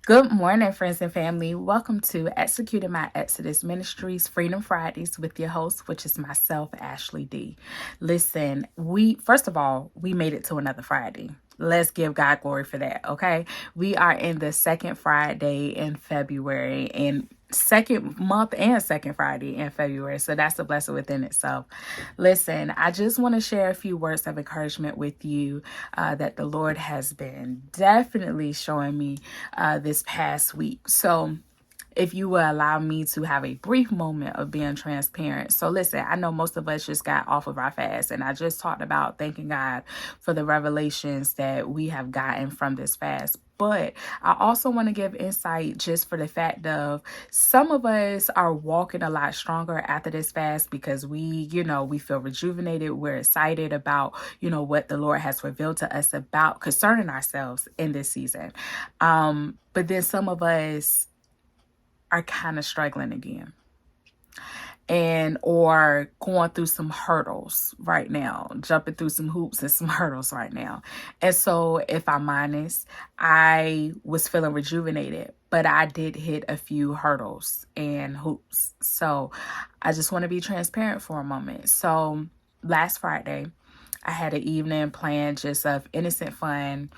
Good morning, friends and family. Welcome to Executing My Exodus Ministries Freedom Fridays with your host, which is myself, Ashley D. Listen, first of all, we made it to another Friday. Let's give God glory for that, okay? We are in the second Friday in February and second month and second Friday in February. So that's a blessing within itself. Listen, I just want to share a few words of encouragement with you that the Lord has been definitely showing me this past week. So if you will allow me to have a brief moment of being transparent. So listen, I know most of us just got off of our fast, and I just talked about thanking God for the revelations that we have gotten from this fast. But I also want to give insight just for the fact of some of us are walking a lot stronger after this fast because we feel rejuvenated. We're excited about, what the Lord has revealed to us about concerning ourselves in this season. But then some of us are kind of struggling again and or going through some hurdles right now, jumping through some hoops and some hurdles right now. And so if I'm honest, I was feeling rejuvenated, but I did hit a few hurdles and hoops. So I just want to be transparent for a moment. So last Friday, I had an evening planned just of innocent fun,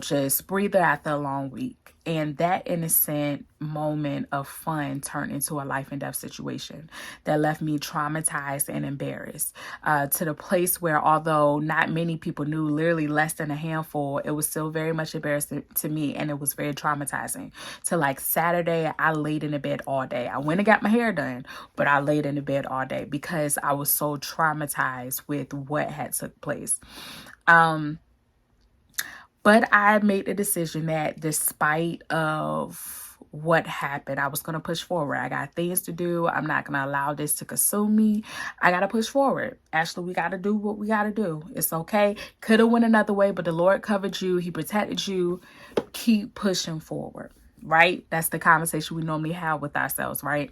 just breather after a long week. And that innocent moment of fun turned into a life and death situation that left me traumatized and embarrassed to the place where, although not many people knew, literally less than a handful, it was still very much embarrassing to me, and it was very traumatizing. So like Saturday, I laid in the bed all day. I went and got my hair done, but I laid in the bed all day because I was so traumatized with what had took place. But I made the decision that despite of what happened, I was going to push forward. I got things to do. I'm not going to allow this to consume me. I got to push forward. Ashley, we got to do what we got to do. It's okay. Could have went another way, but the Lord covered you. He protected you. Keep pushing forward. Right? That's the conversation we normally have with ourselves, right?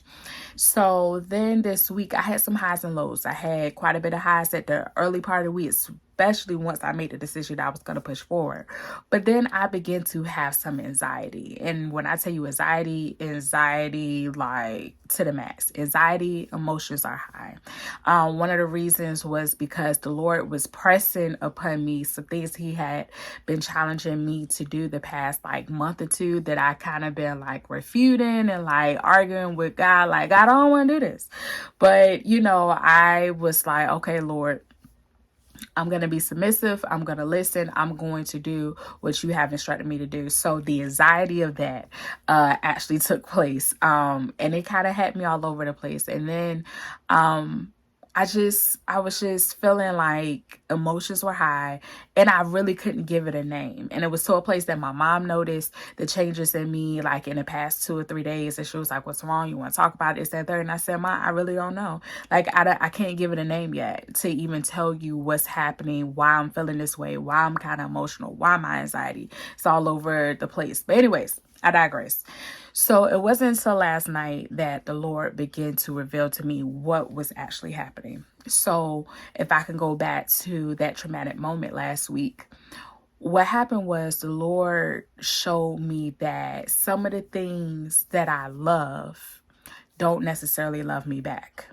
So then this week I had some highs and lows. I had quite a bit of highs at the early part of the week, especially once I made the decision that I was going to push forward. But then I began to have some anxiety. And when I tell you anxiety like to the max. Anxiety, emotions are high. One of the reasons was because the Lord was pressing upon me some things he had been challenging me to do the past like month or two that I kind of been like refuting and like arguing with God, like, I don't want to do this. But, I was like, okay, Lord, I'm going to be submissive. I'm going to listen. I'm going to do what you have instructed me to do. So the anxiety of that actually took place. And it kind of had me all over the place. And then I was just feeling like emotions were high, and I really couldn't give it a name. And it was to a place that my mom noticed the changes in me like in the past 2 or 3 days. And she was like, what's wrong? You want to talk about it? It's that third. And I said, Ma, I really don't know. Like, I can't give it a name yet to even tell you what's happening, why I'm feeling this way, why I'm kind of emotional, why my anxiety. It's all over the place. But anyways, I digress. So it wasn't until last night that the Lord began to reveal to me what was actually happening. So if I can go back to that traumatic moment last week, what happened was the Lord showed me that some of the things that I love don't necessarily love me back.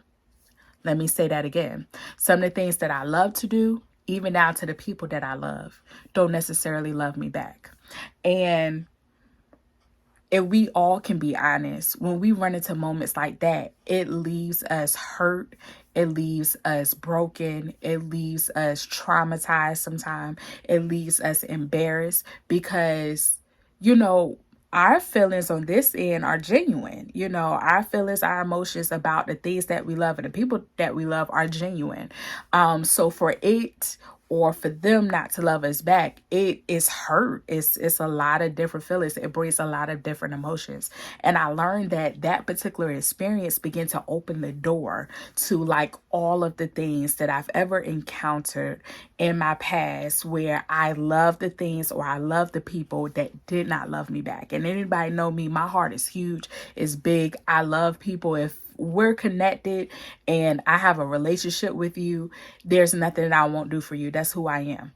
Let me say that again. Some of the things that I love to do, even down to the people that I love, don't necessarily love me back. And if we all can be honest, when we run into moments like that, it leaves us hurt. It leaves us broken. It leaves us traumatized sometimes. It leaves us embarrassed because, our feelings on this end are genuine. Our feelings, our emotions about the things that we love and the people that we love are genuine. So for it or for them not to love us back, it is hurt. It's a lot of different feelings. It brings a lot of different emotions. And I learned that particular experience began to open the door to like all of the things that I've ever encountered in my past where I love the things or I love the people that did not love me back. And anybody know me, my heart is huge, it's big. I love people. If we're connected and I have a relationship with you, there's nothing that I won't do for you. That's who I am.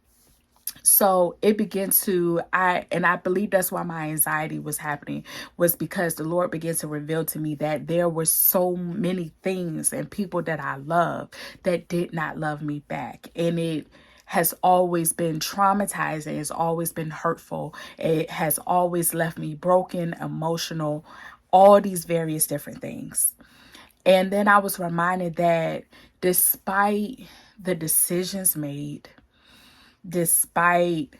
So it began to, I believe that's why my anxiety was happening, was because the Lord began to reveal to me that there were so many things and people that I love that did not love me back. And it has always been traumatizing. It's always been hurtful. It has always left me broken, emotional, all these various different things. And then I was reminded that despite the decisions made, despite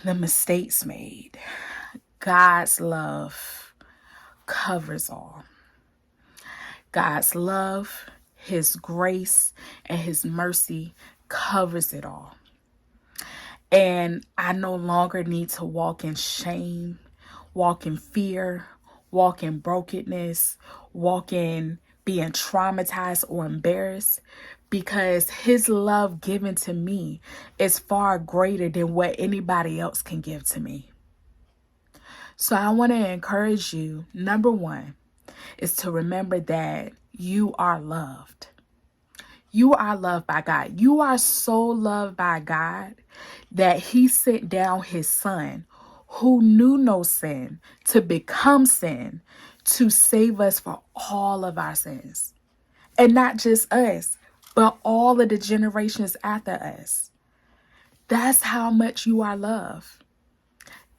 the mistakes made, God's love covers all. God's love, His grace, and His mercy covers it all. And I no longer need to walk in shame, walk in fear, walk in brokenness, walk in being traumatized or embarrassed, because His love given to me is far greater than what anybody else can give to me. So I want to encourage you, number one, is to remember that you are loved. You are loved by God. You are so loved by God that He sent down His Son, who knew no sin, to become sin, to save us for all of our sins. And not just us, but all of the generations after us. That's how much you are loved.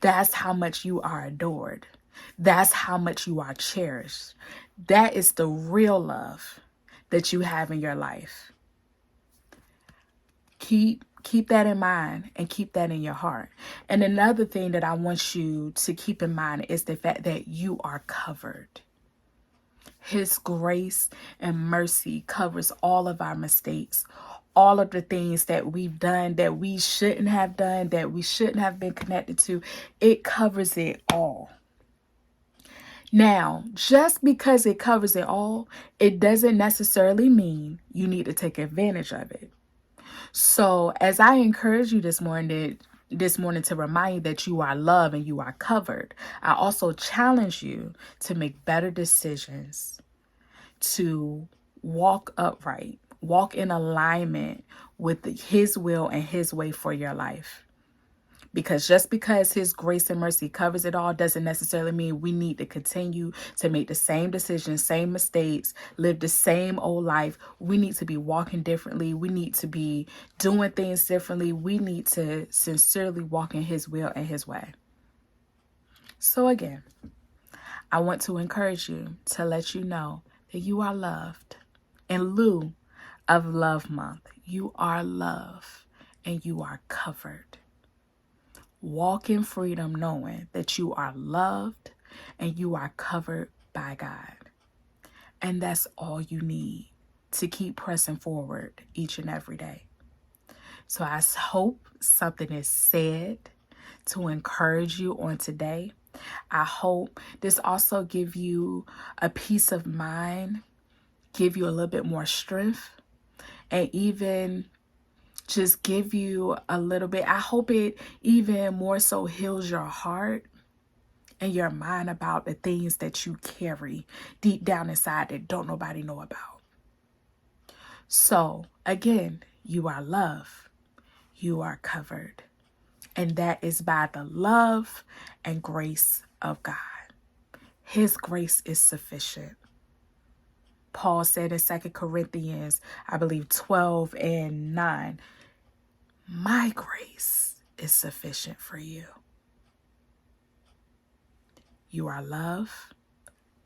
That's how much you are adored. That's how much you are cherished. That is the real love that you have in your life. Keep that in mind and keep that in your heart. And another thing that I want you to keep in mind is the fact that you are covered. His grace and mercy covers all of our mistakes, all of the things that we've done that we shouldn't have done, that we shouldn't have been connected to. It covers it all. Now, just because it covers it all, it doesn't necessarily mean you need to take advantage of it. So as I encourage you this morning to remind you that you are loved and you are covered, I also challenge you to make better decisions, to walk upright, walk in alignment with His will and His way for your life. Because just because His grace and mercy covers it all doesn't necessarily mean we need to continue to make the same decisions, same mistakes, live the same old life. We need to be walking differently. We need to be doing things differently. We need to sincerely walk in His will and His way. So again, I want to encourage you to let you know that you are loved. In lieu of Love Month, you are loved and you are covered. Walk in freedom knowing that you are loved and you are covered by God. And that's all you need to keep pressing forward each and every day. So I hope something is said to encourage you on today. I hope this also give you a peace of mind, give you a little bit more strength, and even just give you a little bit. I hope it even more so heals your heart and your mind about the things that you carry deep down inside that don't nobody know about. So again, you are loved. You are covered. And that is by the love and grace of God. His grace is sufficient. Paul said in 2 Corinthians, I believe 12:9, my grace is sufficient for you. You are loved.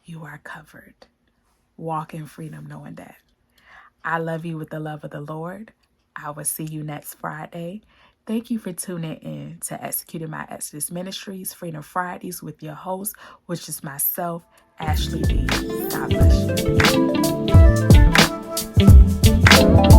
You are covered. Walk in freedom knowing that. I love you with the love of the Lord. I will see you next Friday. Thank you for tuning in to Executing My Exodus Ministries, Freedom Fridays with your host, which is myself, Ashley D. God bless you.